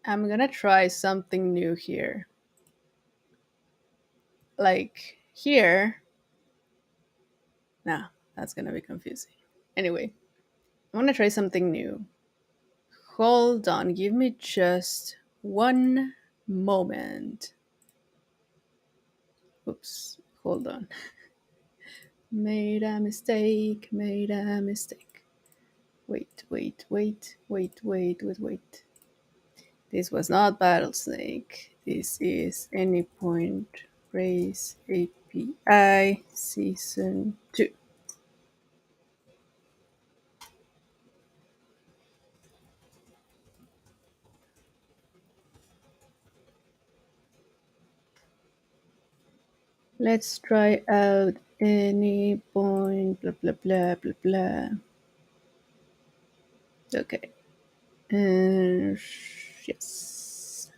I'm gonna try something new here. Like here. Nah, that's gonna be confusing. Anyway, I wanna try something new. Hold on, give me just one moment. Oops, hold on. Made a mistake, made a mistake. Wait. This was not Battlesnake. This is Anypoint Race API Season 2. Let's try out Anypoint, blah blah blah blah blah. Okay. Yes.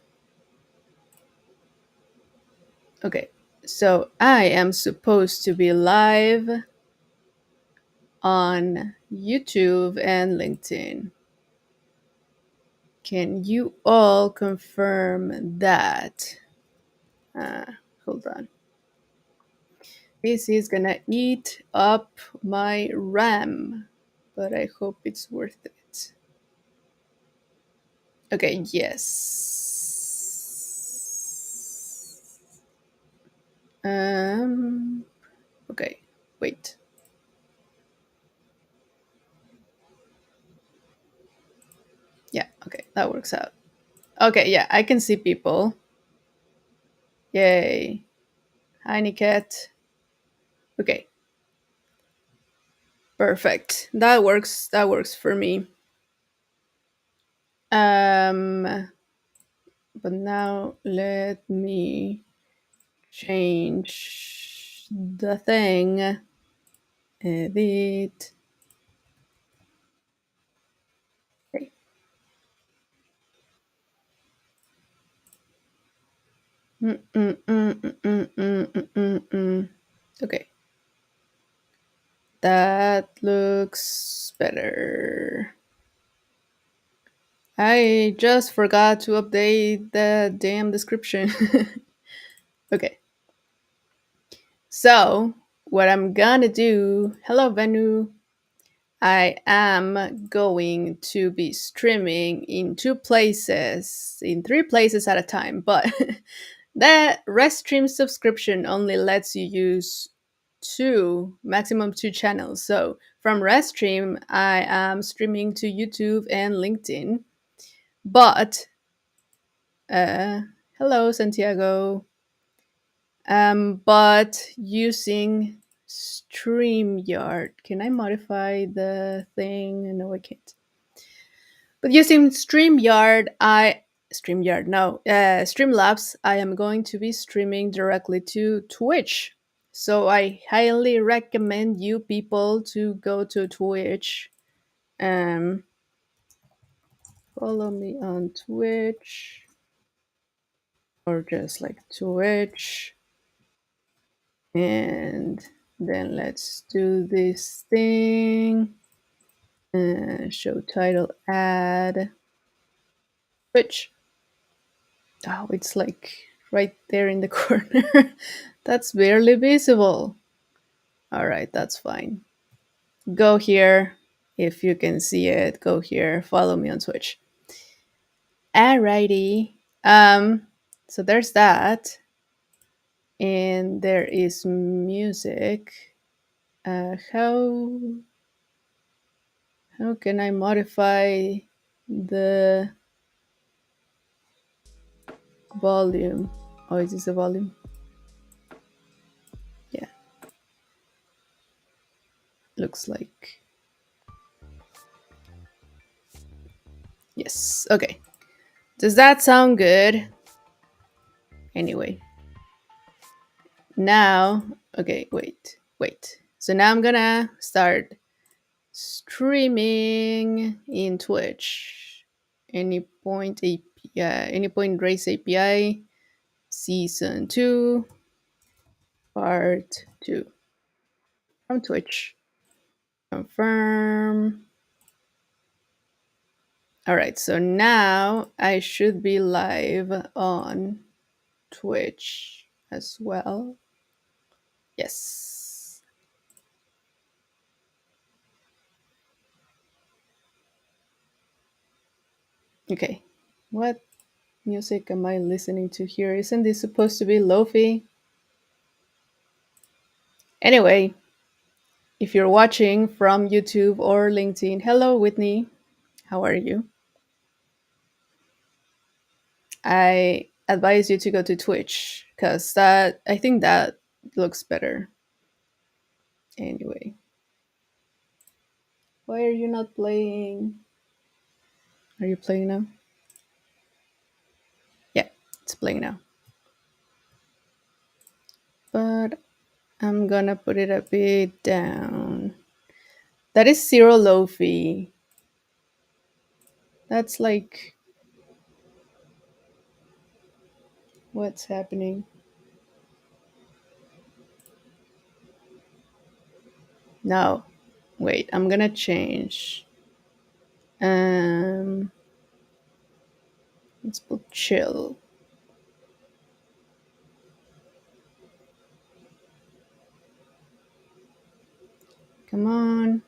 Okay. So I am supposed to be live on YouTube and LinkedIn. Can you all confirm that? Uh, Hold on. This is gonna eat up my RAM, but I hope it's worth it. Okay, yes. Okay, wait. Yeah, okay, that works out. Okay, yeah, I can see people. Yay. Hi, Niket. Okay, perfect. That works. That works for me. Um, but now let me change the thing. Edit. Okay. Okay, that looks better. I just forgot to update the damn description. Okay, so what I'm gonna do, hello Venu, I am going to be streaming in two places, in three places at a time, but the Restream subscription only lets you use maximum two channels. So from Restream, I am streaming to YouTube and LinkedIn, but uh, hello Santiago. But using StreamYard, can I modify the thing? No, I can't. But using Streamlabs, I am going to be streaming directly to Twitch. So I highly recommend you people to go to Twitch. Um, Follow me on Twitch or just like Twitch. And then let's do this thing. Show title ad. Twitch. Oh, it's like right there in the corner. That's barely visible. All right, that's fine. Go here. If you can see it, go here. Follow me on Twitch. Alrighty. So there's that. And there is music. How can I modify the volume? Oh, is this the volume? Yeah, looks like. Yes, okay. Does that sound good? Anyway, now, okay, wait. So now I'm gonna start streaming in Twitch. Anypoint Race API Season 2, Part 2 from Twitch. Confirm. All right, so now I should be live on Twitch as well. Yes. Okay. What music am I listening to here? Isn't this supposed to be lofi? Anyway, if you're watching from YouTube or LinkedIn, hello, Whitney. How are you? I advise you to go to Twitch because that I think that looks better. Anyway, why are you not playing? Are you playing now? Yeah, it's playing now. But I'm gonna put it a bit down. That is zero lofi. That's like what's happening. No, wait. I'm gonna change. Um, let's put chill. Come on.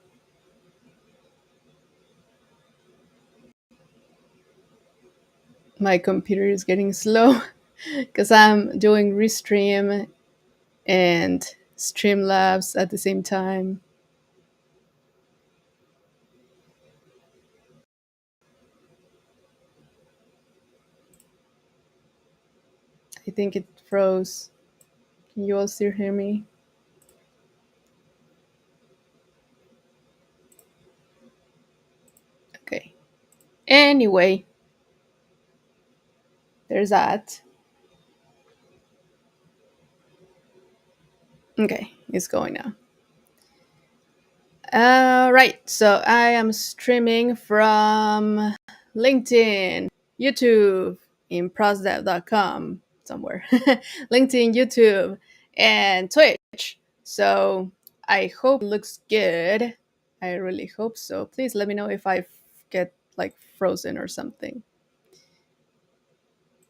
My computer is getting slow because I'm doing restream and Streamlabs at the same time. I think it froze. Can you all still hear me? Okay. Anyway, there's that. Okay, it's going now. Right, so I am streaming from LinkedIn, YouTube, improsdev.com, somewhere. LinkedIn, YouTube, and Twitch. So I hope it looks good. I really hope so. Please let me know if I get like frozen or something.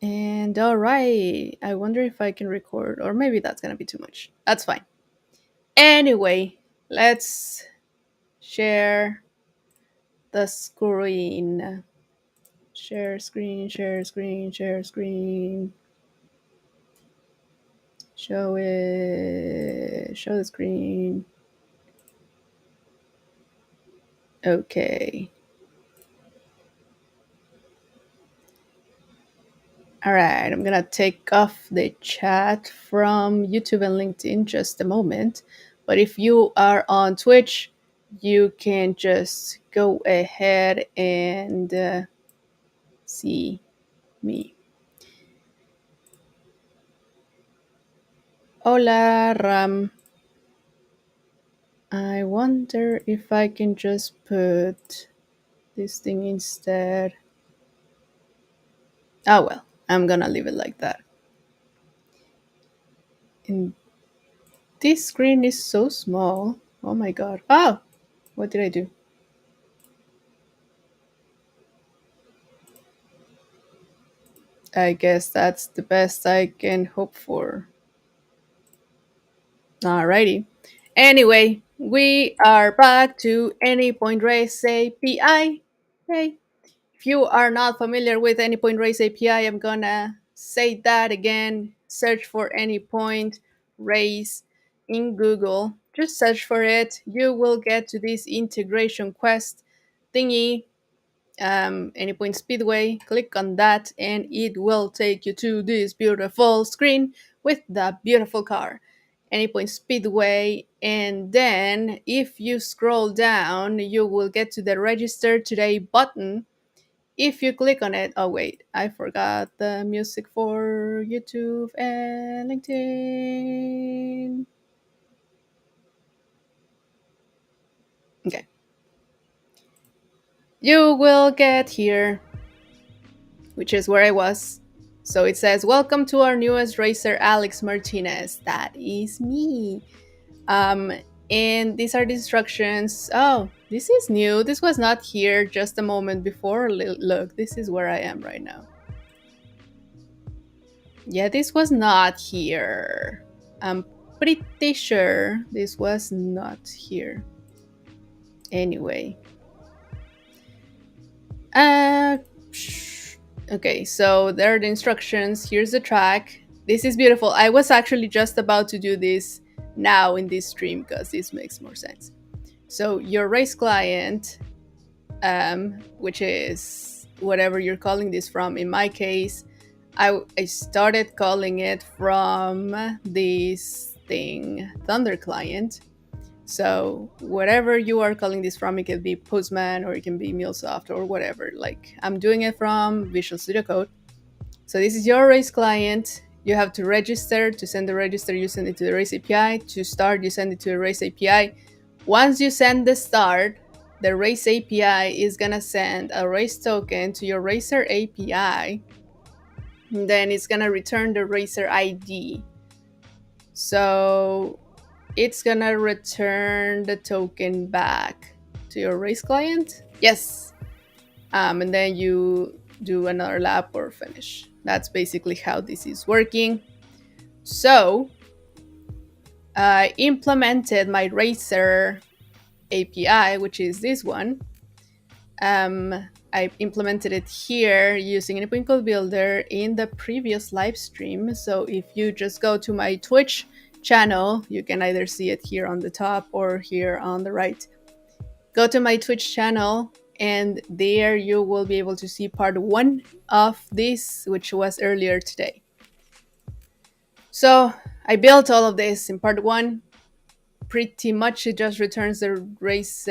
And all right, I wonder if I can record, or maybe that's gonna be too much. That's fine. Anyway, let's share the screen. Share screen, share screen, share screen. Show it. Show the screen. Okay. All right, I'm gonna take off the chat from YouTube and LinkedIn just a moment. But if you are on Twitch, you can just go ahead and see me. Hola, Ram. I wonder if I can just put this thing instead. Oh well, I'm gonna leave it like that. And this screen is so small. Oh my god. Oh! What did I do? I guess that's the best I can hope for. Alrighty. Anyway, we are back to Anypoint Race API. Hey. If you are not familiar with Anypoint Race API, I'm gonna say that again. Search for Anypoint Race in Google. Just search for it. You will get to this integration quest thingy, Anypoint Speedway. Click on that, and it will take you to this beautiful screen with the beautiful car. Anypoint Speedway, and then if you scroll down, you will get to the Register Today button. If you click on it, oh wait, I forgot the music for YouTube and LinkedIn. Okay. You will get here, which is where I was. So it says, welcome to our newest racer, Alex Martinez. That is me. And these are the instructions. Oh, This is new. This was not here just a moment before. Look, this is where I am right now. Yeah, this was not here. I'm pretty sure this was not here. Anyway. Uh, okay, so there are the instructions. Here's the track. This is beautiful. I was actually just about to do this now in this stream because this makes more sense. So your race client, which is whatever you're calling this from. In my case, I started calling it from this thing, Thunder client. So whatever you are calling this from, it can be Postman or it can be MuleSoft or whatever. Like I'm doing it from Visual Studio Code. So this is your race client. You have to register. To send the register, you send it to the race API. To start, you send it to the race API. Once you send the start, the race API is gonna send a race token to your racer API. And then it's gonna return the racer ID. So it's gonna return the token back to your race client. Yes. And then you do another lap or finish. That's basically how this is working. So I implemented my racer API, which is this one. I implemented it here using Anypoint Code Builder in the previous live stream. So if you just go to my Twitch channel, you can either see it here on the top or here on the right. Go to my Twitch channel and there you will be able to see part 1 of this, which was earlier today. So I built all of this in part 1. Pretty much it just returns the race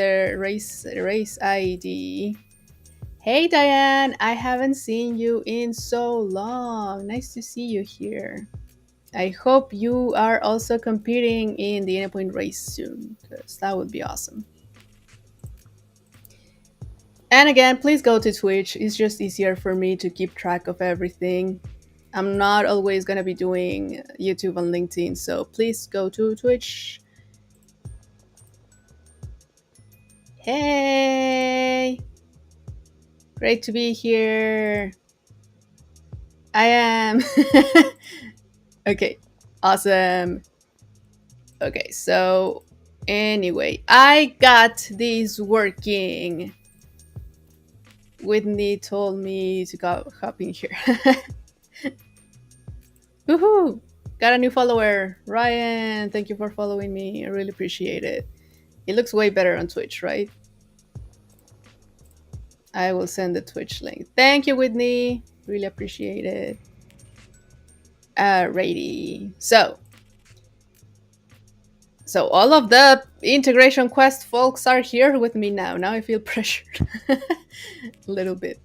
ID. Hey Diane, I haven't seen you in so long. Nice to see you here. I hope you are also competing in the Anypoint race soon, because that would be awesome. And again, please go to Twitch. It's just easier for me to keep track of everything. I'm not always going to be doing YouTube and LinkedIn, so please go to Twitch. Hey! Great to be here. I am. Okay, awesome. Okay, so anyway, I got these working. Whitney told me to go hop in here. Woohoo! Got a new follower. Ryan, thank you for following me. I really appreciate it. It looks way better on Twitch, right? I will send the Twitch link. Thank you, Whitney. Really appreciate it. Alrighty. So all of the integration quest folks are here with me now. Now I feel pressured a little bit.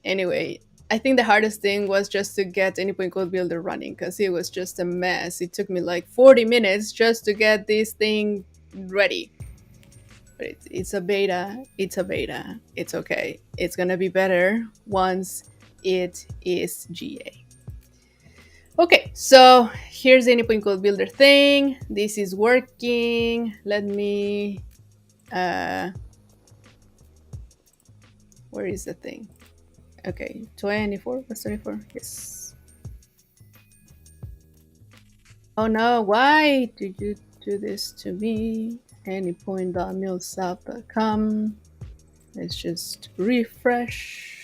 Anyway, I think the hardest thing was just to get Anypoint Code Builder running because it was just a mess. It took me like 40 minutes just to get this thing ready. But it's a beta. It's a beta. It's okay. It's gonna be better once it is GA. Okay, so here's the Anypoint Code Builder thing. This is working. Let me... where is the thing? Okay, 24, plus 24, yes. Oh no, why did you do this to me? Anypoint.mulesoft.com. Let's just refresh.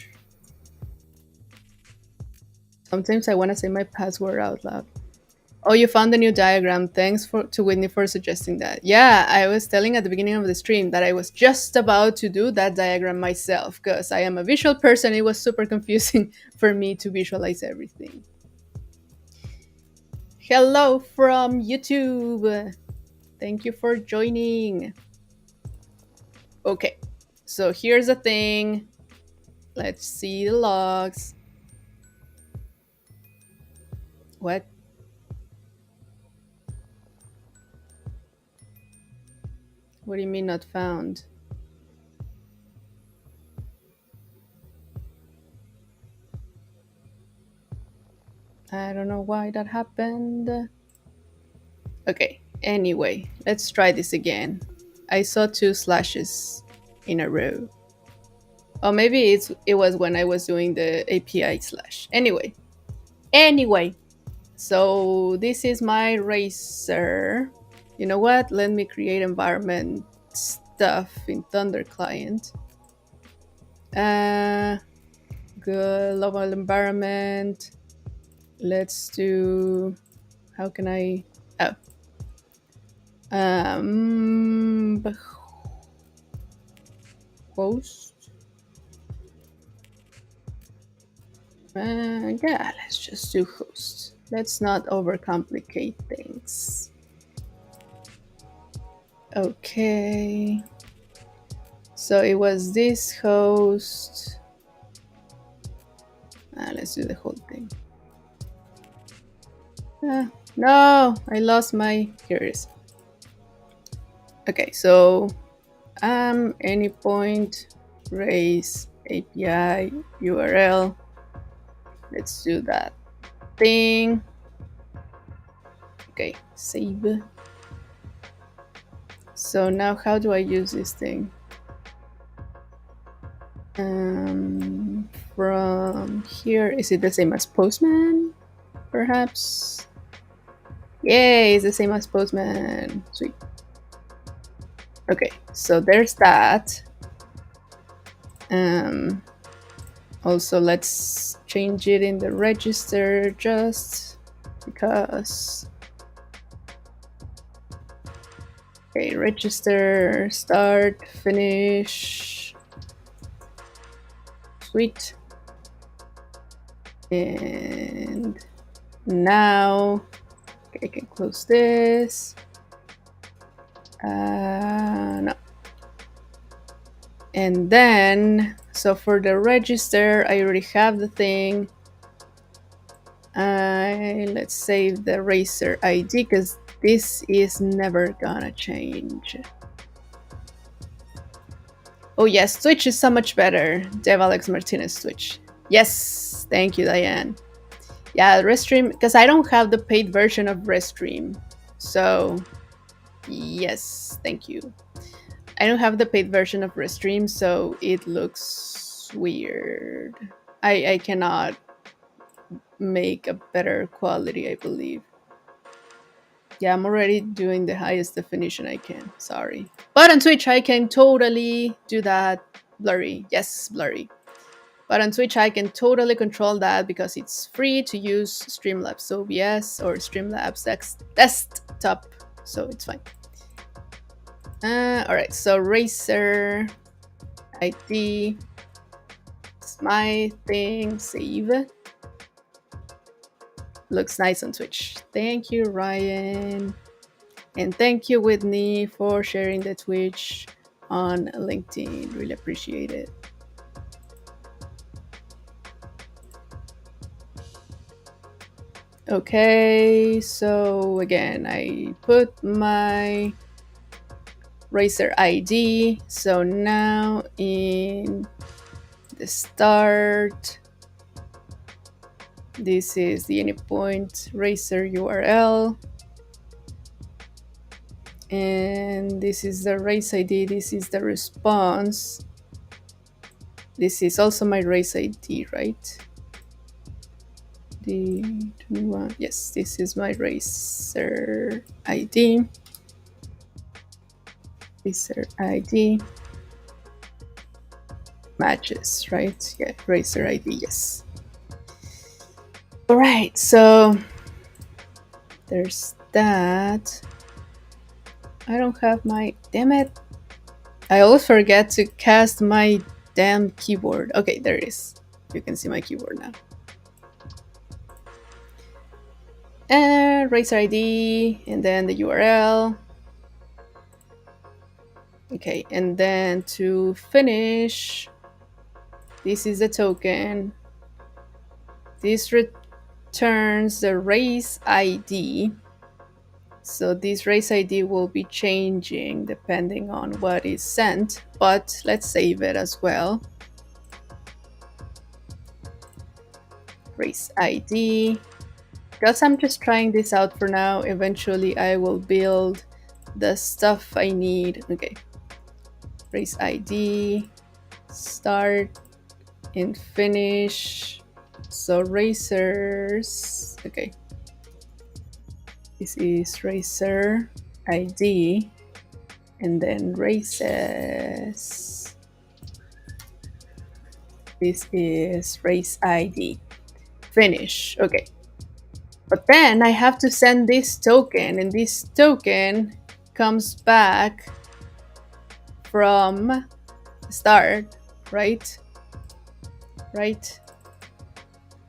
Sometimes I want to say my password out loud. Oh, you found the new diagram. Thanks to Whitney for suggesting that. Yeah, I was telling at the beginning of the stream that I was just about to do that diagram myself because I am a visual person. It was super confusing for me to visualize everything. Hello from YouTube. Thank you for joining. Okay, so here's the thing. Let's see the logs. What? What do you mean not found? I don't know why that happened. Okay, anyway, let's try this again. I saw 2 slashes. in a row. Or maybe it was when I was doing the API slash. Anyway, so this is my racer. You know what? Let me create environment stuff in Thunder Client. Uh, global environment. Let's do. How can I? Oh, um, host. Yeah, let's just do host. Let's not overcomplicate things. Okay. So it was this host. Let's do the whole thing. No, I lost my. Here it is. Okay, so Anypoint raise API URL. Let's do that thing. Okay, save. So now how do I use this thing? From here, is it the same as Postman? Perhaps? Yay, it's the same as Postman. Sweet. Okay, so there's that. Also, let's change it in the register just because. Okay, register, start, finish. Sweet. And now okay, I can close this. No. And then, so for the register, I already have the thing. Let's save the racer ID because this is never gonna change. Oh yes, Twitch is so much better. Dev Alex Martinez Twitch. Yes, thank you, Diane. Yeah, Restream, because I don't have the paid version of Restream. So, yes, thank you. I don't have the paid version of Restream, so it looks weird. I cannot make a better quality, I believe. Yeah, I'm already doing the highest definition I can. Sorry. But on Twitch, I can totally do that blurry. Yes, blurry. But on Twitch, I can totally control that because it's free to use Streamlabs OBS or Streamlabs desktop. So it's fine. All right, so Racer ID. It's my thing. Save. Looks nice on Twitch. Thank you, Ryan. And thank you, Whitney, for sharing the Twitch on LinkedIn. Really appreciate it. Okay, so again, I put my Racer ID. So now in the start, this is the Anypoint Racer URL. And this is the race ID, this is the response. This is also my race ID, right? The 21, yes, this is my racer ID. Racer ID matches, right? Yeah, racer ID, yes. All right, so there's that. I don't have my, damn it. I always forget to cast my damn keyboard. Okay, there it is. You can see my keyboard now. And racer ID, and then the URL. Okay, and then to finish, this is the token. This returns the race ID. So this race ID will be changing depending on what is sent, but let's save it as well. Race ID. Because I'm just trying this out for now, eventually I will build the stuff I need. Okay. race ID, start and finish. So racers, okay. This is racer ID and then races. This is race ID. Finish, okay. But then I have to send this token, and this token comes back from start, right? Right?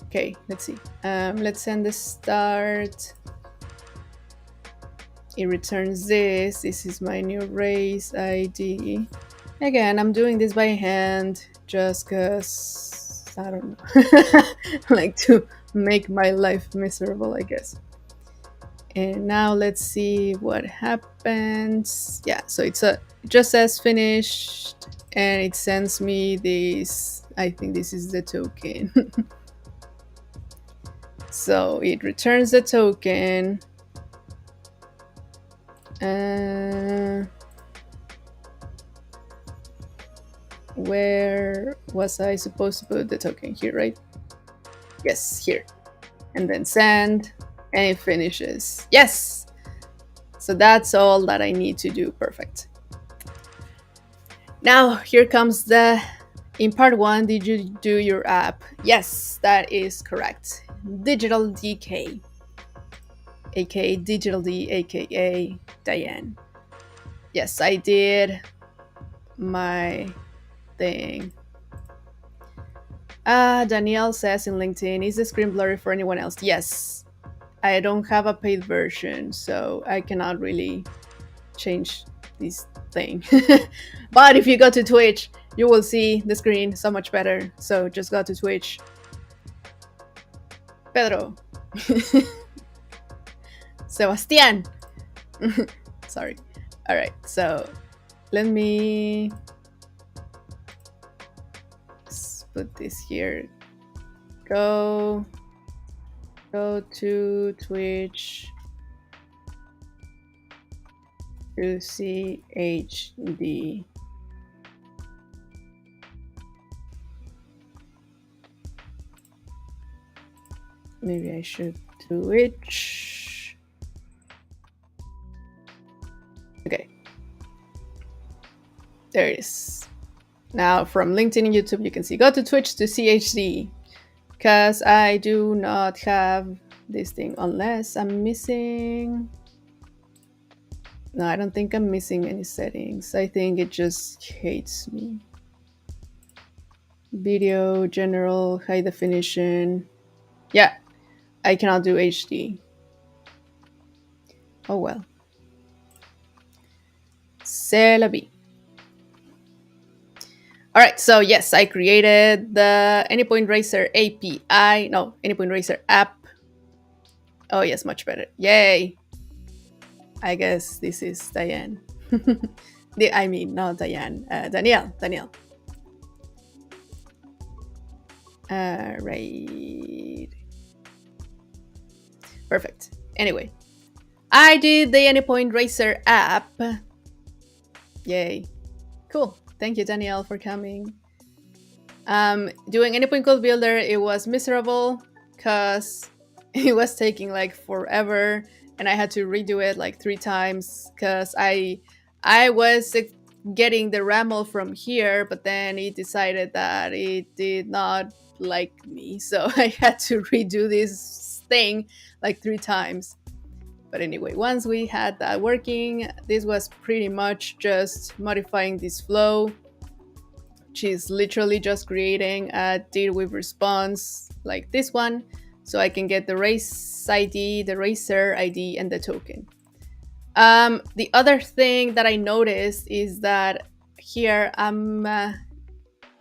Okay, let's see. Let's send the start. It returns this. This is my new race ID. Again, I'm doing this by hand just because I don't know. Like to make my life miserable, I guess. And now let's see what happens. Yeah, so it just says finished and it sends me this. I think this is the token. So it returns the token. Where was I supposed to put the token? Here, right? Yes, here. And then send, and it finishes. Yes! So that's all that I need to do. Perfect. Now, here comes in part one, did you do your app? Yes, that is correct. Digital DK, aka Digital D, aka Diane. Yes, I did my thing. Danielle says in LinkedIn, is the screen blurry for anyone else? Yes. I don't have a paid version, so I cannot really change this thing. But if you go to Twitch, you will see the screen so much better. So just go to Twitch. Pedro. Sebastian. Sorry. All right, so let me put this here. Go to Twitch to see HD. Maybe I should Twitch. Okay. There it is. Now from LinkedIn and YouTube, you can see go to Twitch to see HD. Because I do not have this thing unless I'm missing. No, I don't think I'm missing any settings. I think it just hates me. Video, general, high definition. Yeah, I cannot do HD. Oh well. C'est la vie. All right, so yes, I created the Anypoint Racer API. No, Anypoint Racer app. Oh yes, much better. Yay. I guess this is Diane. I mean, not Diane. Danielle. Right. Perfect. Anyway, I did the Anypoint Racer app. Yay. Cool. Thank you, Danielle, for coming. Doing Anypoint Code Builder, it was miserable because it was taking like forever and I had to redo it like 3 times because I was getting the RAML from here, but then it decided that it did not like me. So I had to redo this thing like 3 times. But anyway, once we had that working, this was pretty much just modifying this flow. She's literally just creating a deal with response like this one, so I can get the race ID, the racer ID, and the token. The other thing that I noticed is that here I'm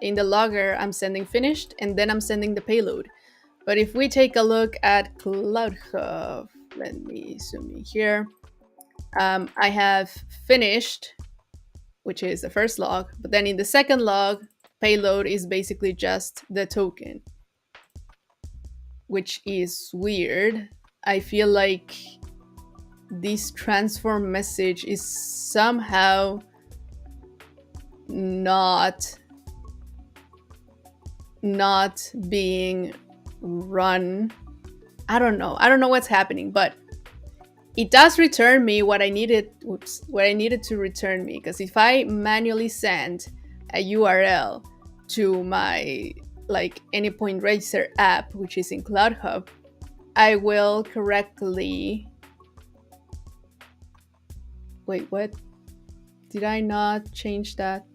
in the logger, I'm sending finished, and then I'm sending the payload. But if we take a look at CloudHub, let me zoom in here. I have finished, which is the first log, but then in the second log, payload is basically just the token, which is weird. I feel like this transform message is somehow not not being run. I don't know what's happening, but it does return me what I needed. Oops, what I needed to return me. Because if I manually send a URL to my like Anypoint Racer app, which is in Cloud Hub, I will correctly. Wait, what? Did I not change that?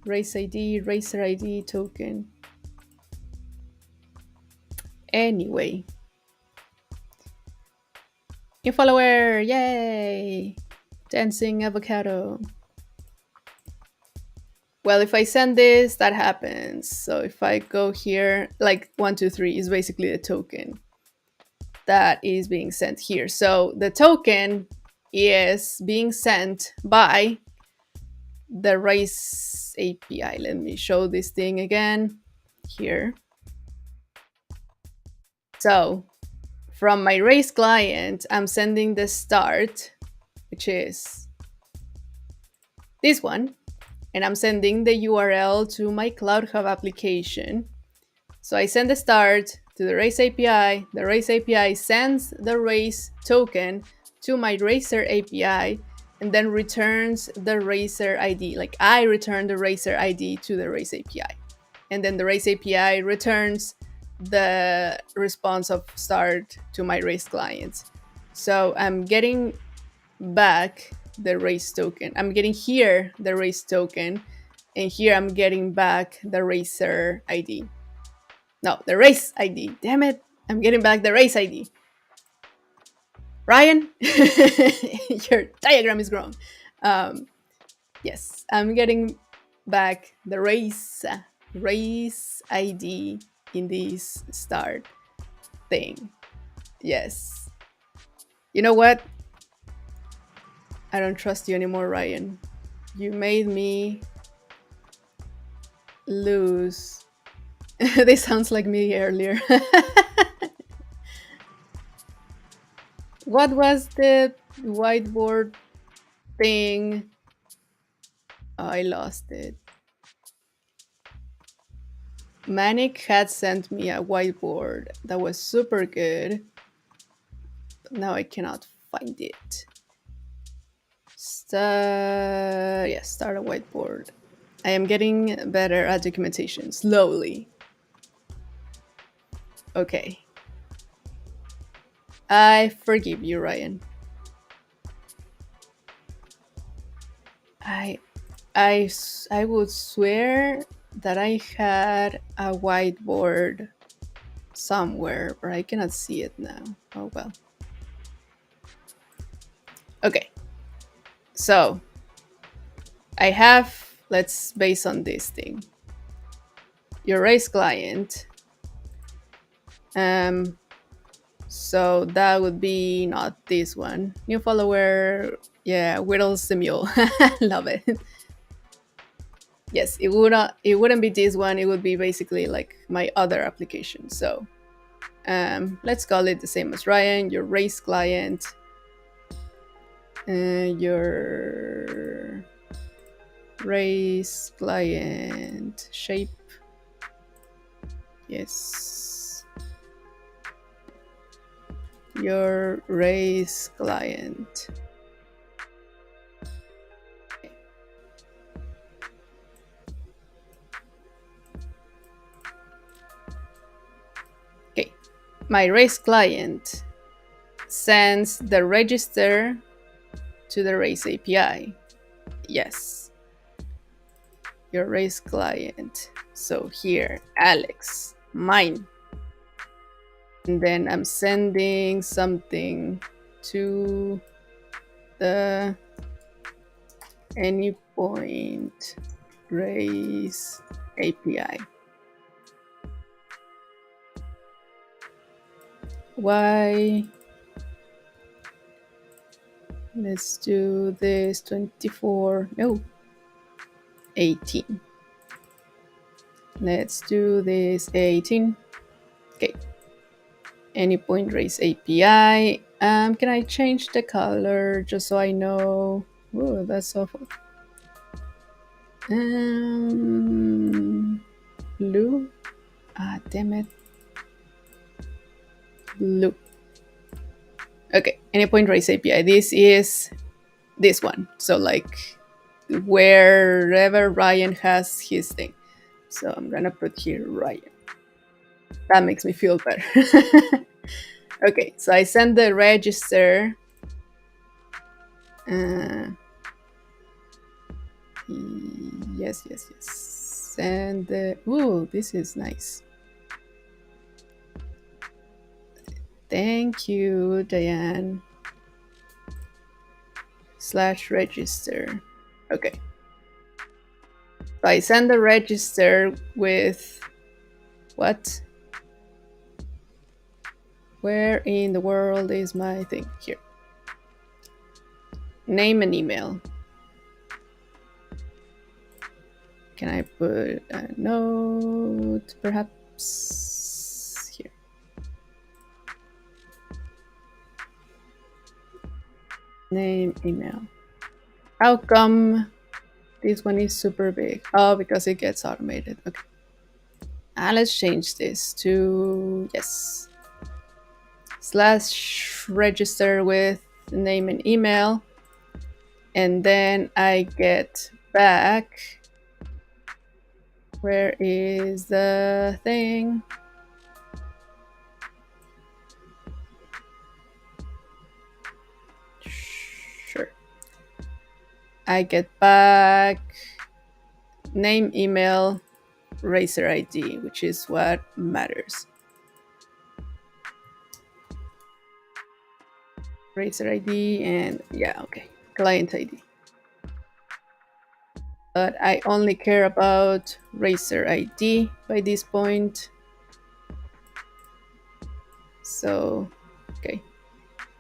Race ID, Racer ID token. Anyway, new follower, yay! Dancing avocado. Well, if I send this, that happens. So if I go here, like 123 is basically the token that is being sent here. So the token is being sent by the race API. Let me show this thing again here. So from my race client, I'm sending the start, which is this one, and I'm sending the URL to my Cloud Hub application. So I send the start to the race API. The race API sends the race token to my racer API and then returns the racer ID. Like I return the racer ID to the race API. And then the race API returns the response of start to my race client. So I'm getting back the race token. I'm getting here the race token, and here I'm getting back the racer ID. No, the race ID. Damn it. I'm getting back the race ID. Ryan, your diagram is wrong. Yes, I'm getting back the race ID in this start thing. Yes. You know what? I don't trust you anymore, Ryan. You made me lose. This sounds like me earlier. What was the whiteboard thing? Oh, I lost it. Manic had sent me a whiteboard that was super good. But now I cannot find it. Start a whiteboard. I am getting better at documentation, slowly. Okay. I forgive you, Ryan. I would swear that I had a whiteboard somewhere, but I cannot see it now. Oh well. Okay. So I have, let's base on this thing. Your race client. So that would be not this one. New follower, yeah, Whittles the Mule. Love it. Yes, it wouldn't be this one, it would be basically like my other application. So let's call it the same as Ryan, your race client. Your race client shape. Yes. Your race client. Okay. My race client sends the register to the race API. Yes. Your race client. So here, Alex, mine. And then I'm sending something to the Anypoint race API. Why? Let's do this 24, no, 18. Let's do this 18. Okay. Anypoint race API. Can I change the color just so I know? Oh, that's awful. Blue. Ah, damn it. Blue. Okay, Anypoint Race API. This is this one. So like wherever Ryan has his thing. So I'm gonna put here Ryan. That makes me feel better. Okay, so I send the register. Uh, yes, yes, yes. And ooh, this is nice. Thank you, Diane. /register. Okay. So I send the register with what? Where in the world is my thing? Here. Name and email. Can I put a note perhaps here? Name, email. How come this one is super big? Oh, because it gets automated. Okay. Let's change this to yes. /register with name and email. And then I get back. Where is the thing? Sure. I get back name, email, Racer ID, which is what matters. Racer ID and yeah, okay, client ID. But I only care about Racer ID by this point. So, okay,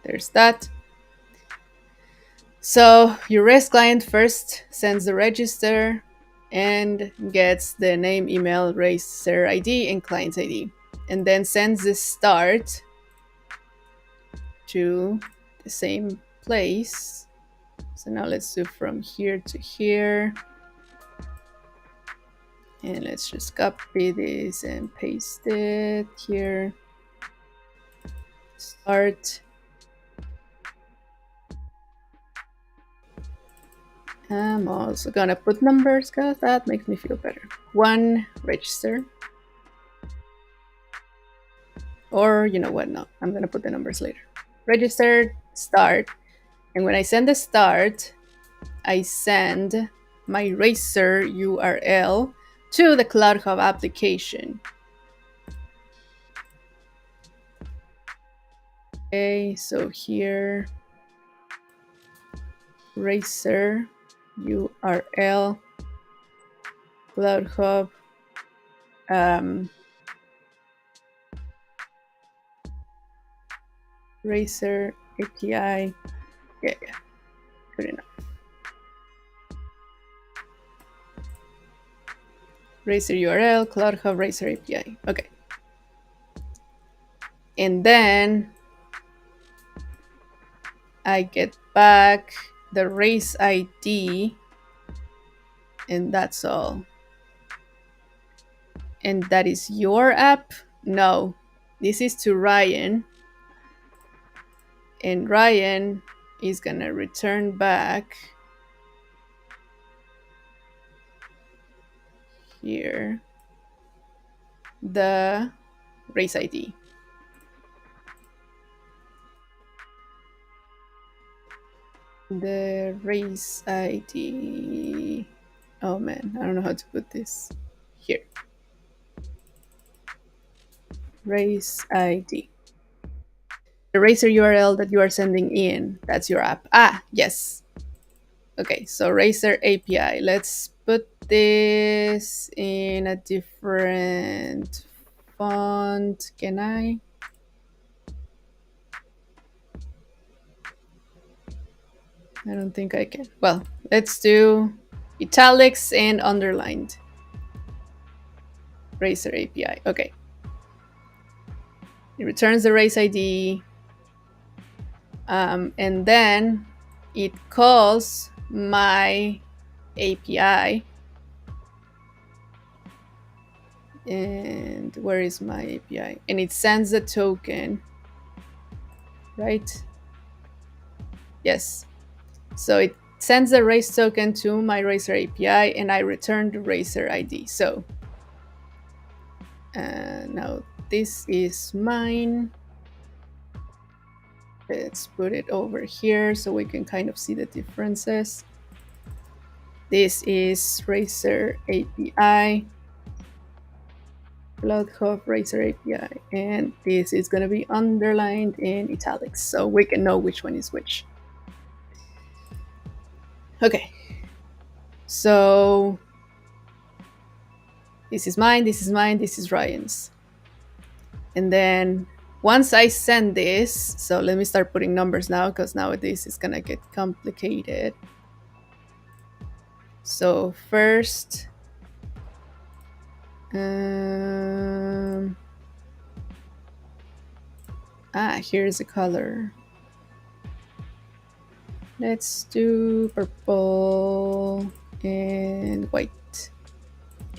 there's that. So your REST client first sends the register and gets the name, email, Racer ID, and client ID, and then sends the start to the same place. So now let's do from here to here. And let's just copy this and paste it here. Start. I'm also gonna put numbers because that makes me feel better. 1 register. Or you know what, no, I'm gonna put the numbers later. Register, start. And when I send the start, I send my Racer URL to the Cloud Hub application. Okay, so here, Racer URL, Cloud Hub, Racer API. Yeah, good enough. Racer URL, Cloud Hub, Racer API. Okay. And then I get back the race ID, and that's all. And that is your app? No, this is to Ryan. And Ryan is gonna return back here the race ID. The race ID. Oh man, I don't know how to put this here. Race ID. The racer URL that you are sending in, that's your app. Ah, yes. Okay, so Racer API. Let's put this in a different font. Can I? I don't think I can. Well, let's do italics and underlined. Racer API. Okay. It returns the race ID. And then it calls my API And where is my API? And it sends a token, right? Yes. So it sends the race token to my Racer API, and I return the Racer ID. So now this is mine. Let's put it over here so we can kind of see the differences. This is Racer API, Cloud Hub Racer API, and this is going to be underlined in italics so we can know which one is which. Okay, so this is mine, this is mine, this is Ryan's. And then once I send this, so let me start putting numbers now because nowadays it's gonna get complicated. So first, here's a color. Let's do purple and white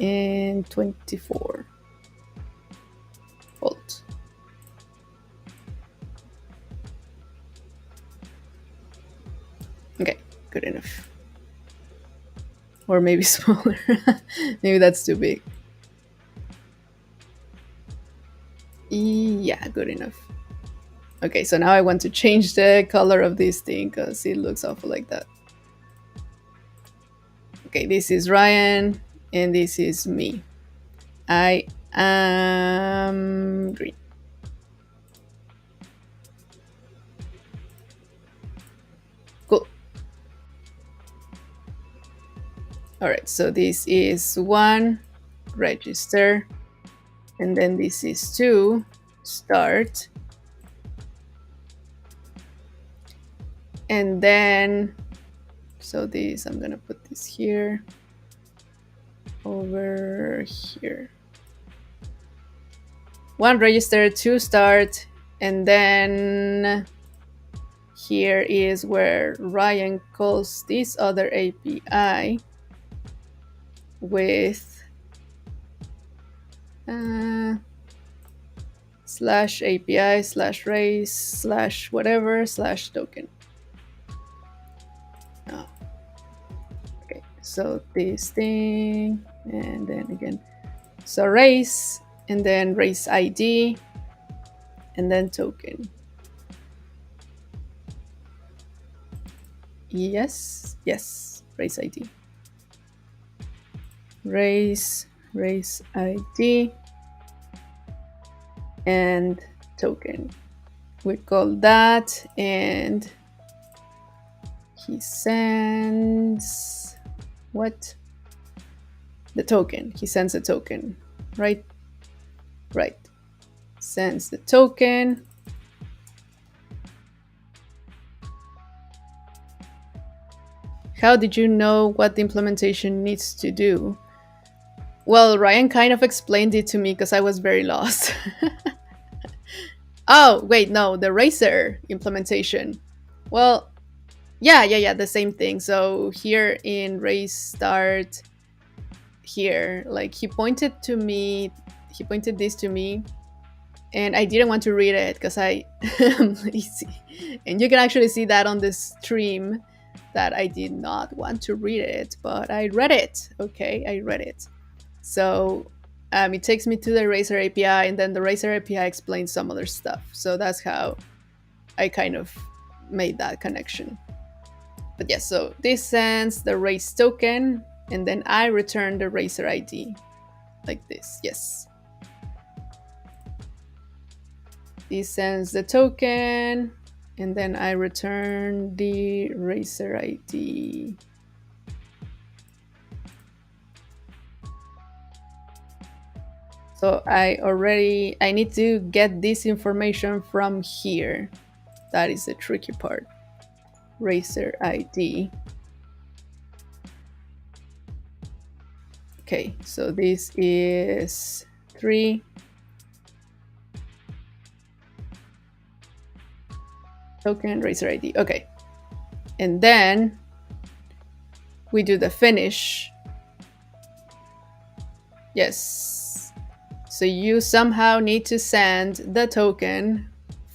and 24 volt. Okay, good enough. Or maybe smaller. Maybe that's too big. Yeah, good enough. Okay, so now I want to change the color of this thing because it looks awful like that. Okay, this is Ryan and this is me. I am green. Cool. All right, so this is 1, register, and then this is 2, start, and then, so this, I'm gonna put this here, over here. 1, register, 2, start, and then here is where Ryan calls this other API with slash API slash race slash whatever slash token. Oh. Okay, so this thing, and then again, so race, and then race ID, and then token. Yes, yes, race ID. Race ID, and token. We call that, and he sends what? The token. He sends a token, right? Right. Sends the token. How did you know what the implementation needs to do? Well, Ryan kind of explained it to me because I was very lost. Oh, wait, no, the Racer implementation. Well, yeah, the same thing. So here in race start, here, like he pointed this to me, and I didn't want to read it because I am lazy. And you can actually see that on the stream that I did not want to read it, but I read it. Okay, I read it. So it takes me to the Racer API, and then the Racer API explains some other stuff. So that's how I kind of made that connection. But yes, so this sends the race token, and then I return the Racer ID like this. Yes. This sends the token, and then I return the Racer ID. So I need to get this information from here. That is the tricky part. Racer ID. Okay, so this is 3. Token, Racer ID. Okay. And then we do the finish. Yes. So you somehow need to send the token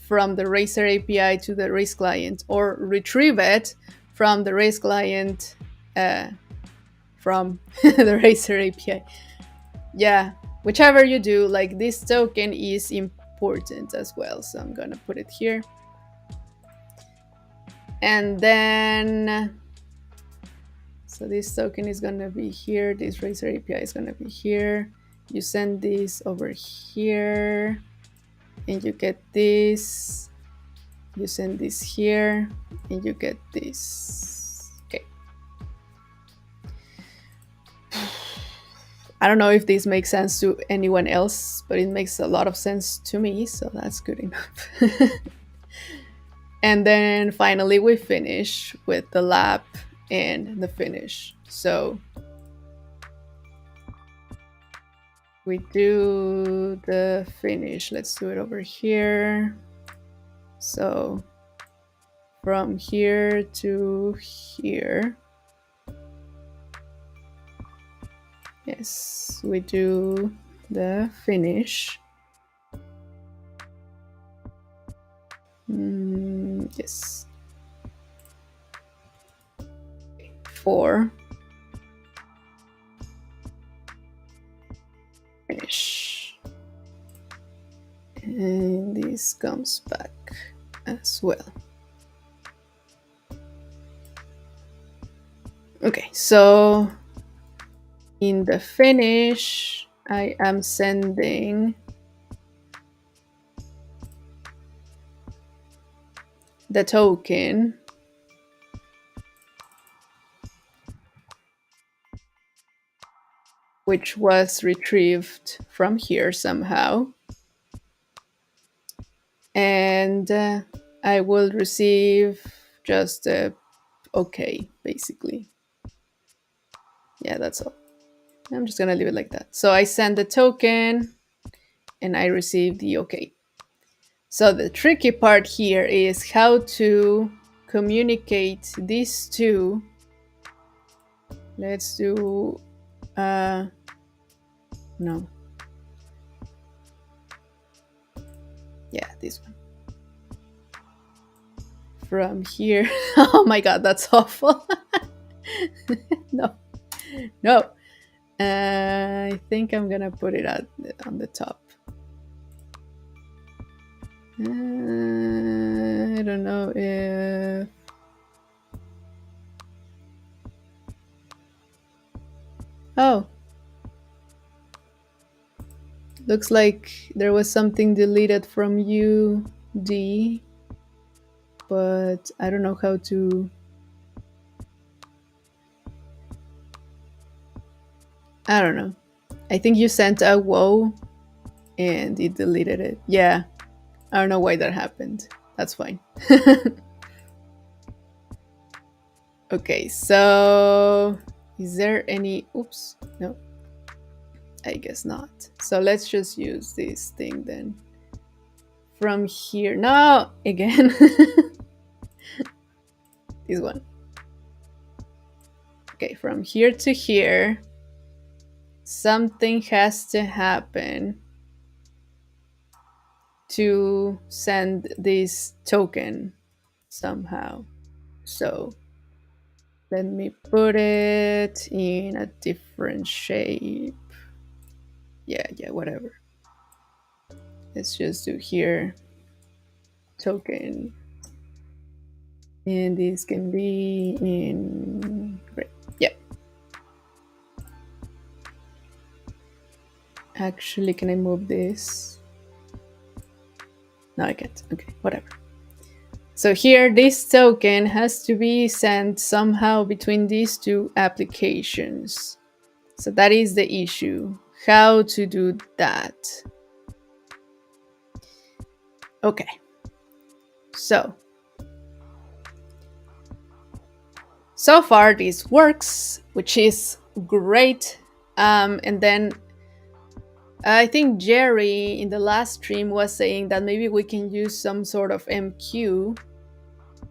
from the Racer API to the race client, or retrieve it from the race client from the Racer API. Yeah, whichever you do, like this token is important as well. So I'm gonna put it here. And then, so this token is gonna be here. This Racer API is gonna be here. You send this over here and you get this. You send this here and you get this. Okay. I don't know if this makes sense to anyone else, but it makes a lot of sense to me, so that's good enough. And then finally we finish with the lap and the finish. So we do the finish. Let's do it over here. So from here to here. Yes, we do the finish. Yes. 4. Finish. And this comes back as well. Okay, so in the finish, I am sending the token which was retrieved from here somehow. And I will receive just a okay, basically. Yeah, that's all. I'm just gonna leave it like that. So I send the token and I receive the okay. So the tricky part here is how to communicate these two. Let's do, no. Yeah, this one. From here. Oh my god, that's awful. No. No. I think I'm gonna put it on the top. I don't know if... Oh. Looks like there was something deleted from UD, but I don't know how to... I don't know. I think you sent a whoa and it deleted it. Yeah. I don't know why that happened. That's fine. Okay, so is there any... Oops, no. I guess not. So let's just use this thing then. From here. No, again. This one. Okay, from here to here, something has to happen to send this token somehow. So let me put it in a different shape. Yeah, whatever. Let's just do here token. And this can be in gray. Yeah. Actually, can I move this? No, I can't. Okay, whatever. So here, this token has to be sent somehow between these two applications. So that is the issue. How to do that? Okay. So far this works, which is great. And then I think Jerry in the last stream was saying that maybe we can use some sort of MQ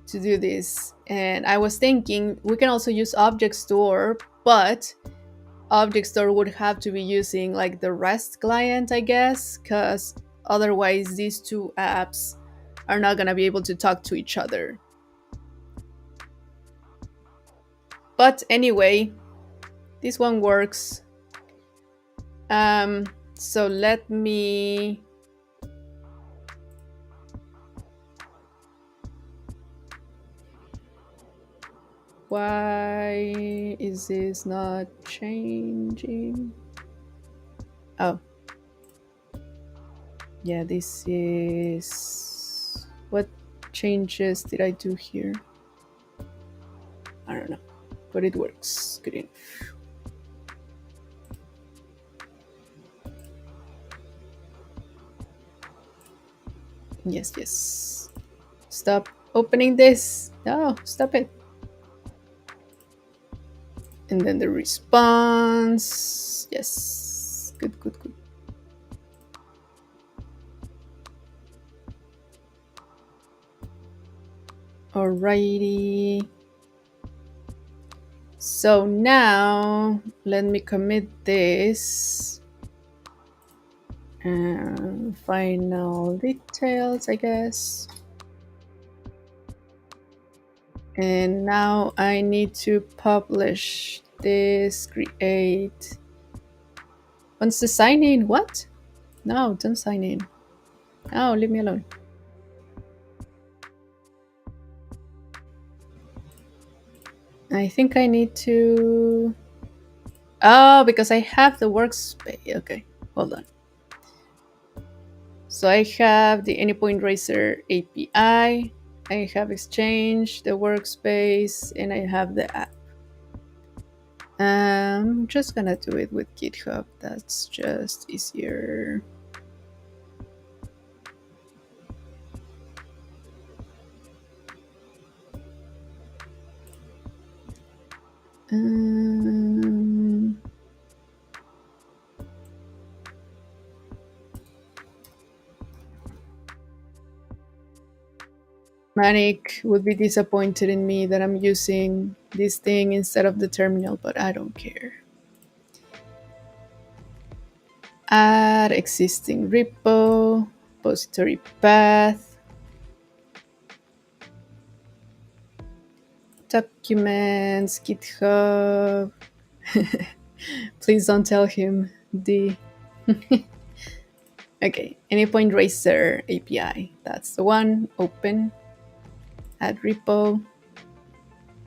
to do this. And I was thinking we can also use object store, but object store would have to be using like the REST client, I guess, because otherwise these two apps are not going to be able to talk to each other. But anyway, this one works. So let me why is this not changing? Oh, yeah, this is what changes did I do here? I don't know, but it works good enough. Yes, yes. Stop opening this. No, stop it. And then the response. Yes. Good, good, good. Alrighty. So now let me commit this. Final details, I guess. And now I need to publish this, create. Wants to sign in. What? No, don't sign in. No, leave me alone. I think I need to. Oh, because I have the workspace. Okay, hold on. So I have the Anypoint Racer API. I have Exchange, the workspace, and I have the app. I'm just gonna do it with GitHub. That's just easier. Manic would be disappointed in me that I'm using this thing instead of the terminal, but I don't care. Add existing repo, repository path, documents, GitHub. Please don't tell him the. Okay, Anypoint Racer API. That's the one. Open. Add repo.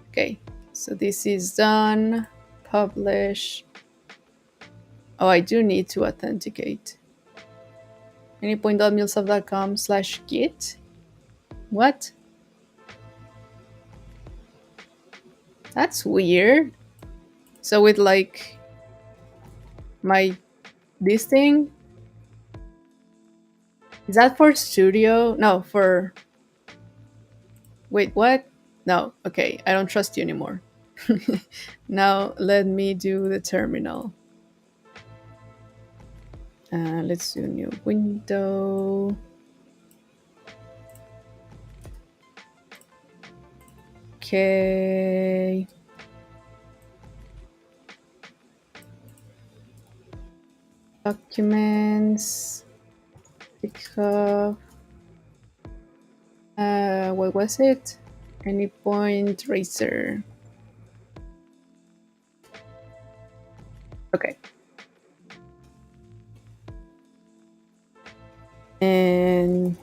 Okay, so this is done. Publish. Oh, I do need to authenticate. Anypoint.milsoft.com/git. What? That's weird. So with like my this thing, is that for studio? No, for. Wait, what? No, okay, I don't trust you anymore. Now let me do the terminal. Let's do new window. Okay. Documents. GitHub. What was it? Anypoint Racer. Okay. And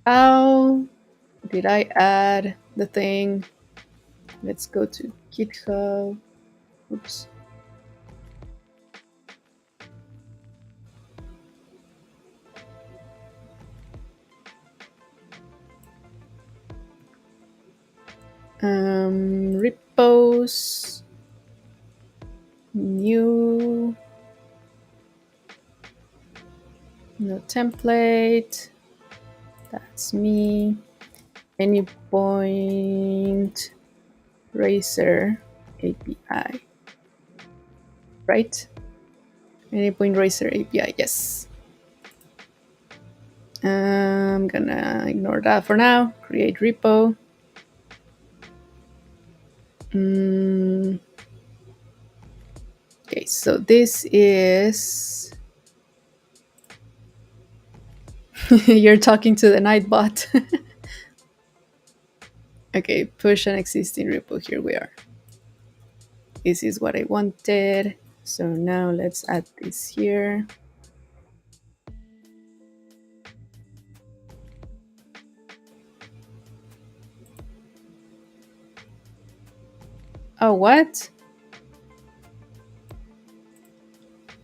how did I add the thing? Let's go to GitHub. Oops. Repos. New. No template. That's me. Anypoint Racer API. Right? Anypoint Racer API, yes. I'm gonna ignore that for now. Create repo. so this is you're talking to the Nightbot. Okay, push an existing repo. Here we are. This is what I wanted. So now let's add this here. Oh, what?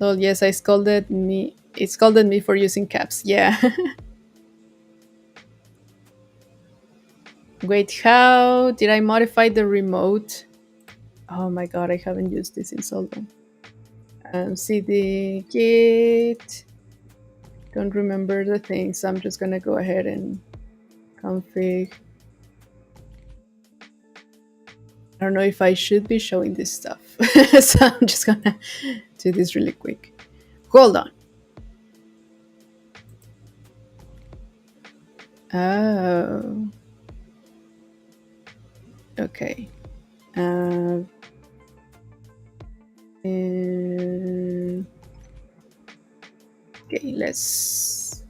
Oh, yes, I scolded me. It scolded me for using caps. Yeah. Wait, how did I modify the remote? Oh my god, I haven't used this in so long. Cd git. Don't remember the thing, so I'm just gonna go ahead and config. I don't know if I should be showing this stuff, so I'm just gonna do this really quick. Hold on. Oh. Okay. Okay, let's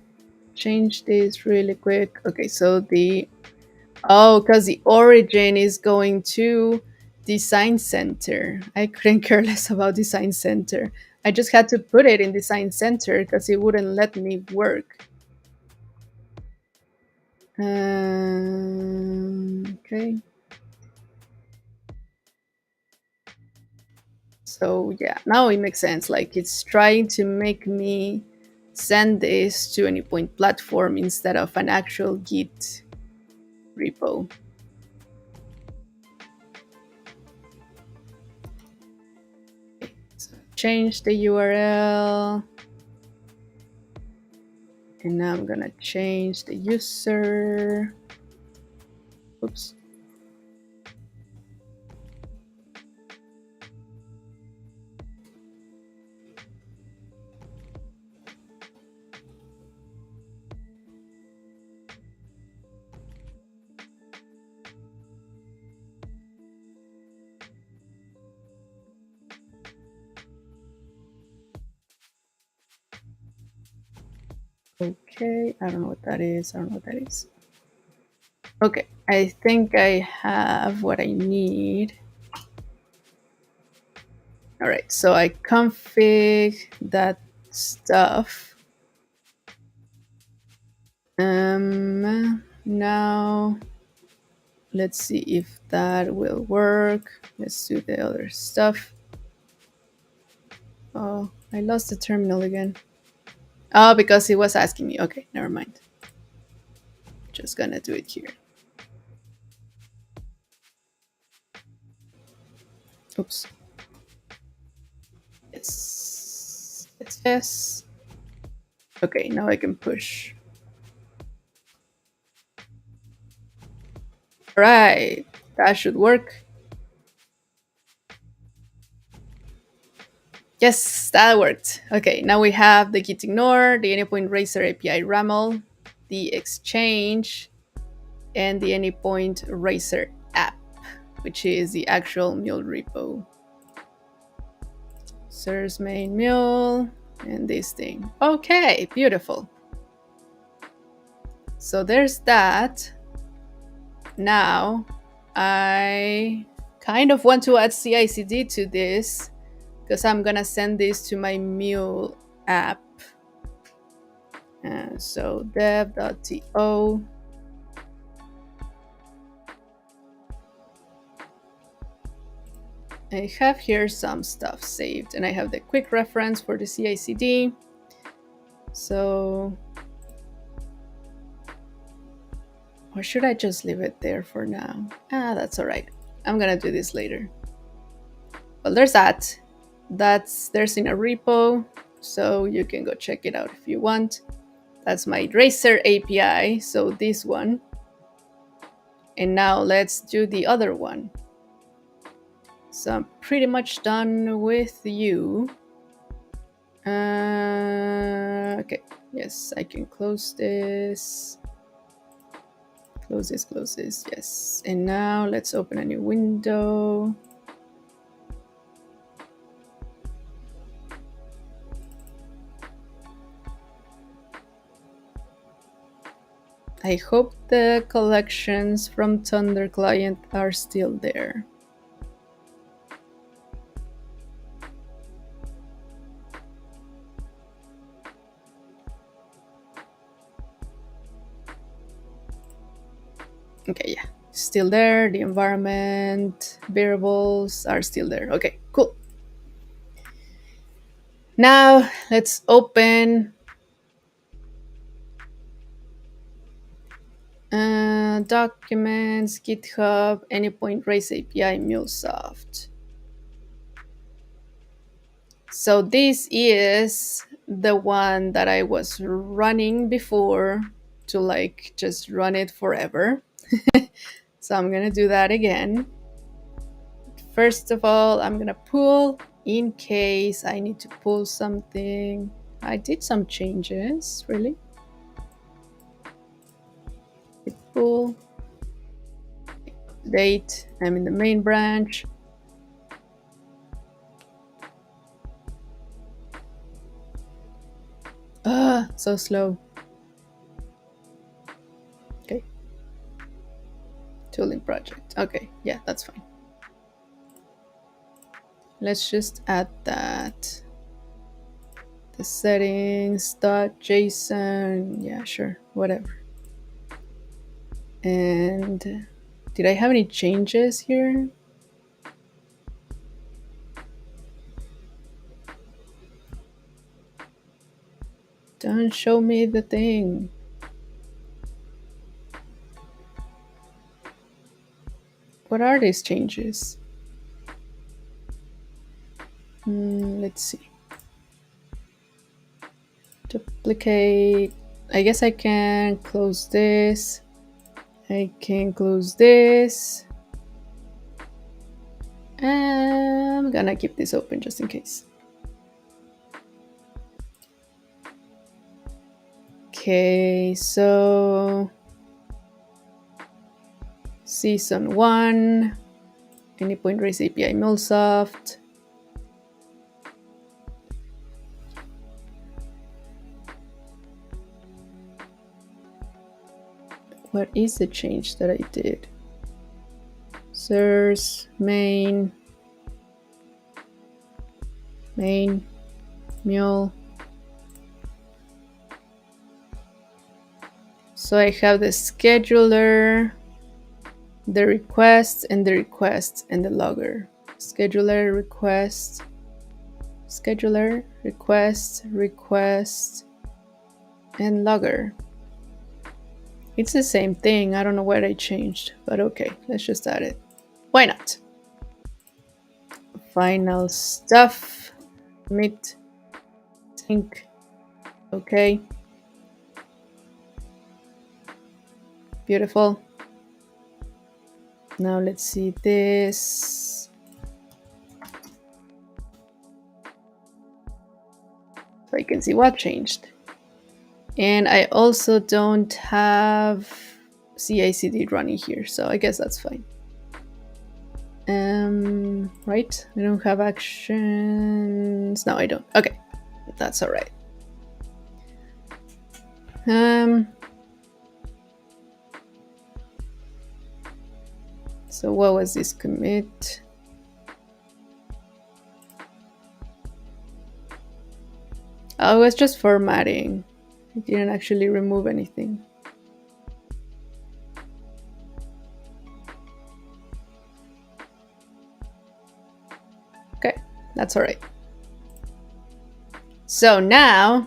change this really quick. Okay, so because the origin is going to Design Center. I couldn't care less about Design Center. I just had to put it in Design Center because it wouldn't let me work. Okay. So yeah, now it makes sense. Like it's trying to make me send this to Anypoint platform instead of an actual Git repo. So change the URL. And now I'm gonna change the user. Oops. Okay, I don't know what that is. I don't know what that is. Okay, I think I have what I need. All right, so I config that stuff. Now let's see if that will work. Let's do the other stuff. Oh, I lost the terminal again. Oh, because it was asking me. Okay, never mind. Just gonna do it here. Oops. Yes. Yes, yes. Okay, now I can push. All right, that should work. Yes, that worked. Okay, now we have the git ignore, the Anypoint Racer API RAML, the exchange, and the Anypoint Racer app, which is the actual mule repo. Source main mule and this thing. Okay, beautiful. So there's that. Now I kind of want to add CI/CD to this because I'm gonna send this to my mule app. So dev.to. I have here some stuff saved, and I have the quick reference for the CI/CD. So, or should I just leave it there for now? That's all right. I'm gonna do this later. Well, there's that. There's in a repo, so you can go check it out if you want. That's my Racer API, so this one. And now let's do the other one. So I'm pretty much done with you. Okay, yes, I can close this. Close this, yes. And now let's open a new window. I hope the collections from Thunder Client are still there. Okay, yeah, still there. The environment variables are still there. Okay, cool. Now let's open documents, GitHub, Anypoint, Race API, MuleSoft. So this is the one that I was running before to like just run it forever. So I'm gonna do that again. First of all, I'm gonna pull in case I need to pull something. I did some changes, really. Hit pull, date, I'm in the main branch. So slow. Okay. Tooling project. Okay, yeah, that's fine. Let's just add that. The settings dot JSON. Yeah, sure, whatever. And did I have any changes here? Don't show me the thing. What are these changes? Let's see. Duplicate. I guess I can close this. I can close this. I'm gonna keep this open just in case. Okay, so season 1, Anypoint Race API MuleSoft. What is the change that I did? Source, main, mule. So I have the scheduler, the request, and the logger. Scheduler, request, and logger. It's the same thing. I don't know what I changed, but okay, let's just add it. Why not? Final stuff. Commit. Sync. Okay. Beautiful. Now let's see this. So I can see what changed. And I also don't have CI/CD running here, so I guess that's fine. Right? I don't have actions. No, I don't. Okay, that's all right. So what was this commit? Oh, it was just formatting. It didn't actually remove anything. Okay, that's all right. So now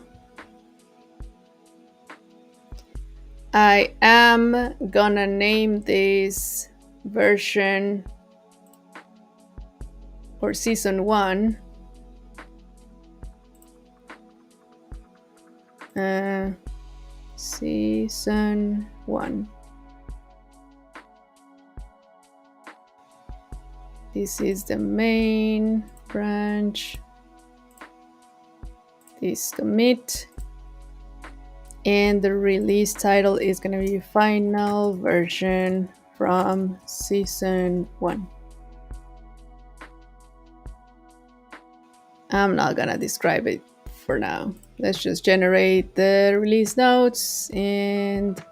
I am gonna name this version or season 1 season 1. This is the main branch. This commit. And the release title is going to be final version from season 1. I'm not going to describe it for now. Let's just generate the release notes and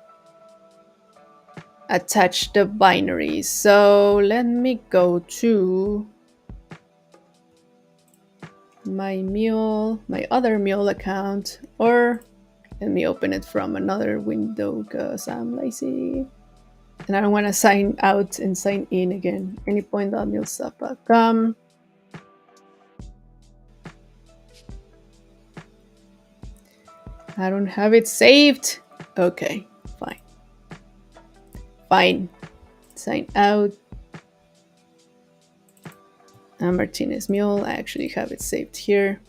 attach the binary. So let me go to my other mule account, or let me open it from another window because I'm lazy. And I don't want to sign out and sign in again. Anypoint.mulestuff.com. I don't have it saved. Okay, fine. Fine. Sign out. Martinez Mule. I actually have it saved here.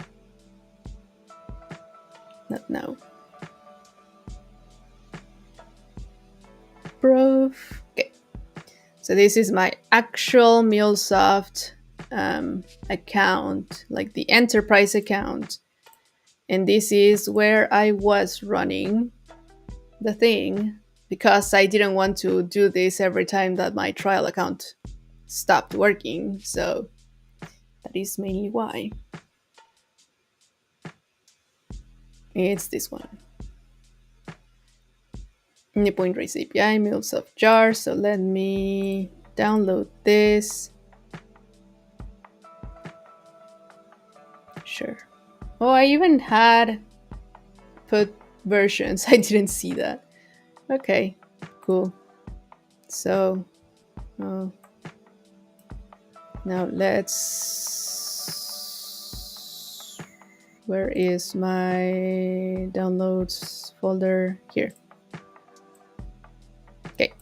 Not now. Proof. Okay. So this is my actual MuleSoft account, like the enterprise account. And this is where I was running the thing because I didn't want to do this every time that my trial account stopped working. So that is mainly why. It's this one. Anypoint Race API, MuleSoft jar. So let me download this. Sure. Oh, I even had put versions. I didn't see that. Okay, cool. So now let's. Where is my downloads folder? Here. Okay.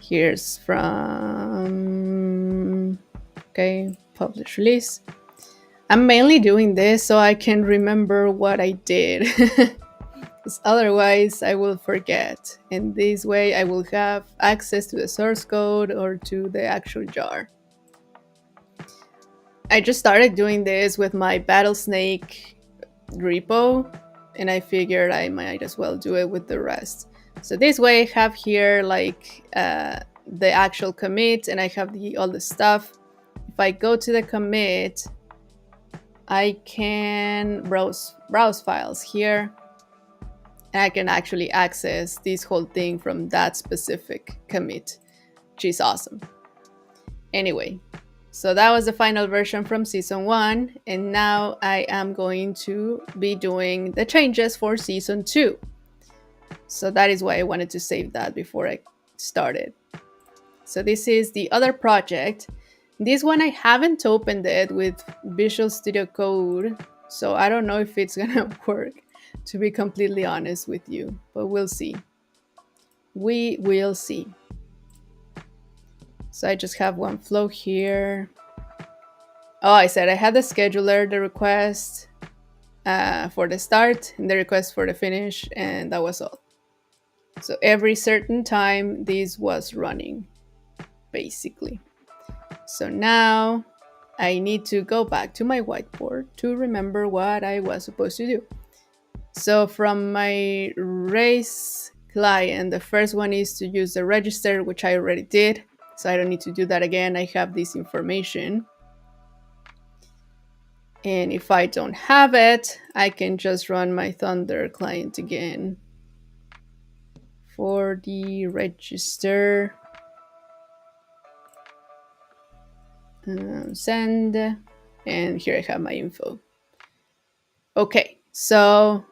Here's from. Okay, publish release. I'm mainly doing this so I can remember what I did. Because otherwise I will forget. And this way I will have access to the source code or to the actual jar. I just started doing this with my Battlesnake repo, and I figured I might as well do it with the rest. So this way I have here like the actual commit, and I have all the stuff. If I go to the commit, I can browse files here, and I can actually access this whole thing from that specific commit, which is awesome. Anyway, so that was the final version from season 1, and now I am going to be doing the changes for season 2. So that is why I wanted to save that before I started. So this is the other project. This one I haven't opened it with Visual Studio Code, so I don't know if it's gonna work, to be completely honest with you, but we'll see. We will see. So I just have one flow here. Oh, I said I had the scheduler, the request for the start, and the request for the finish, and that was all. So every certain time, this was running, basically. So now I need to go back to my whiteboard to remember what I was supposed to do. So from my race client, the first one is to use the register, which I already did. So I don't need to do that again. I have this information. And if I don't have it, I can just run my Thunder client again for the register. Send, and here I have my info. Okay, so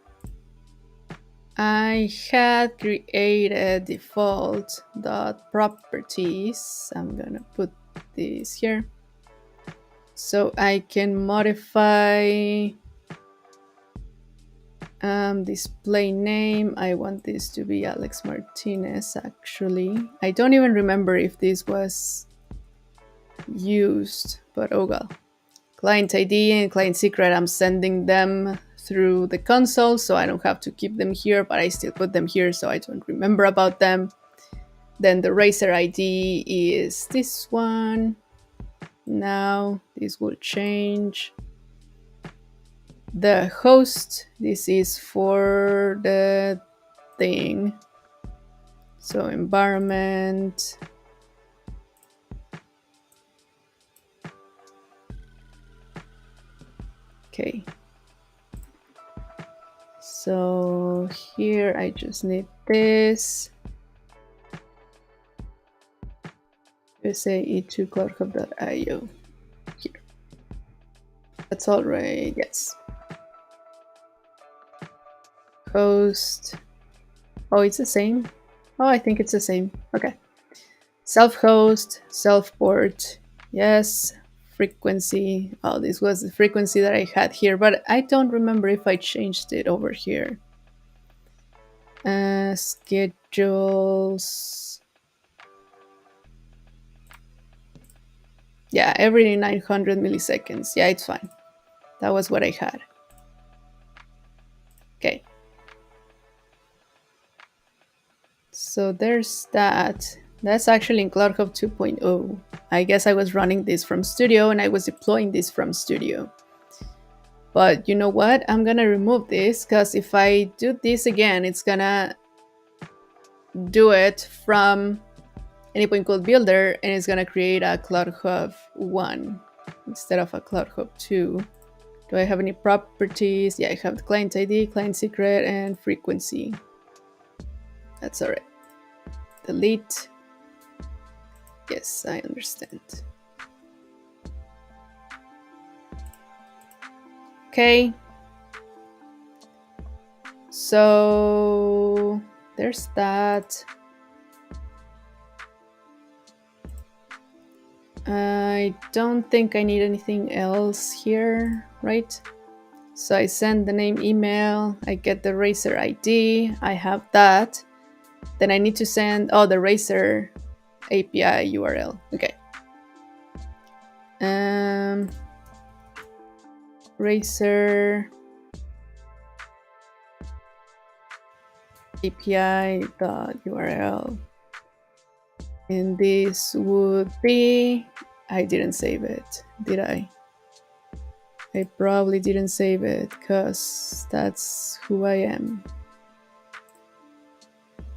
I had created default.properties. I'm gonna put this here. So I can modify display name. I want this to be Alex Martinez, actually. I don't even remember if this was used, but oh well. Client ID and client secret, I'm sending them through the console, so I don't have to keep them here, but I still put them here so I don't remember about them. Then the racer ID is this one. Now this will change. The host, this is for the thing. So environment. Okay. So here I just need this. USA e2 cloudhub.io. Here. That's all right. Yes. Host. Oh, it's the same. Oh, I think it's the same. Okay. Self-host, self-port. Yes. Frequency. Oh, this was the frequency that I had here, but I don't remember if I changed it over here. Schedules. Yeah, every 900 milliseconds. Yeah, it's fine. That was what I had. Okay. So there's that. That's actually in Cloud Hub 2.0. I guess I was running this from Studio and I was deploying this from Studio. But you know what? I'm gonna remove this because if I do this again, it's gonna do it from Anypoint Code Builder and it's gonna create a Cloud Hub 1 instead of a Cloud Hub 2. Do I have any properties? Yeah, I have the client ID, client secret, and frequency. That's all right. Delete. Yes, I understand. Okay. So there's that. I don't think I need anything else here, right? So I send the name email, I get the Razer ID, I have that. Then I need to send, oh, the Razer API URL. Okay. Razer API.url. And this would be, I didn't save it, did I? I probably didn't save it because that's who I am.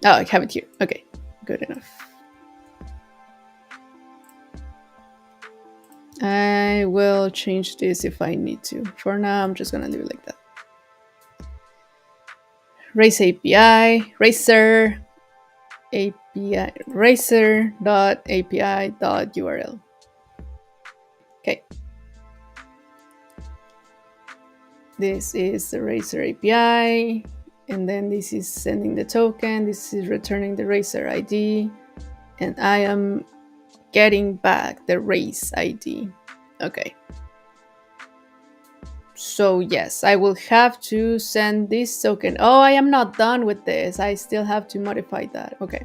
Oh, I have it here. Okay, good enough. I will change this if I need to. For now, I'm just gonna leave it like that. Race API, Racer API, racer.api.url. Okay. This is the Racer API, and then this is sending the token, this is returning the Racer ID, and I am getting back the race ID. Okay. So yes, I will have to send this token. Oh, I am not done with this. I still have to modify that. Okay.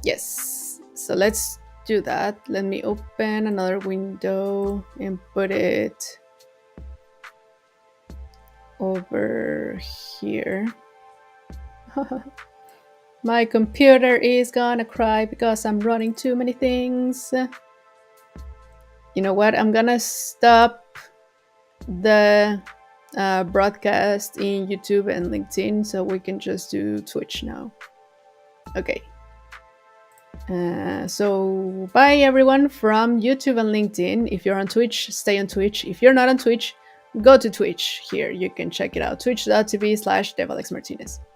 Yes. So let's do that. Let me open another window and put it over here. My computer is gonna cry because I'm running too many things. You know what? I'm gonna stop the broadcast in YouTube and LinkedIn so we can just do Twitch now. Okay. So bye everyone from YouTube and LinkedIn. If you're on Twitch, stay on Twitch. If you're not on Twitch, go to Twitch. Here you can check it out, twitch.tv/devalexmartinez.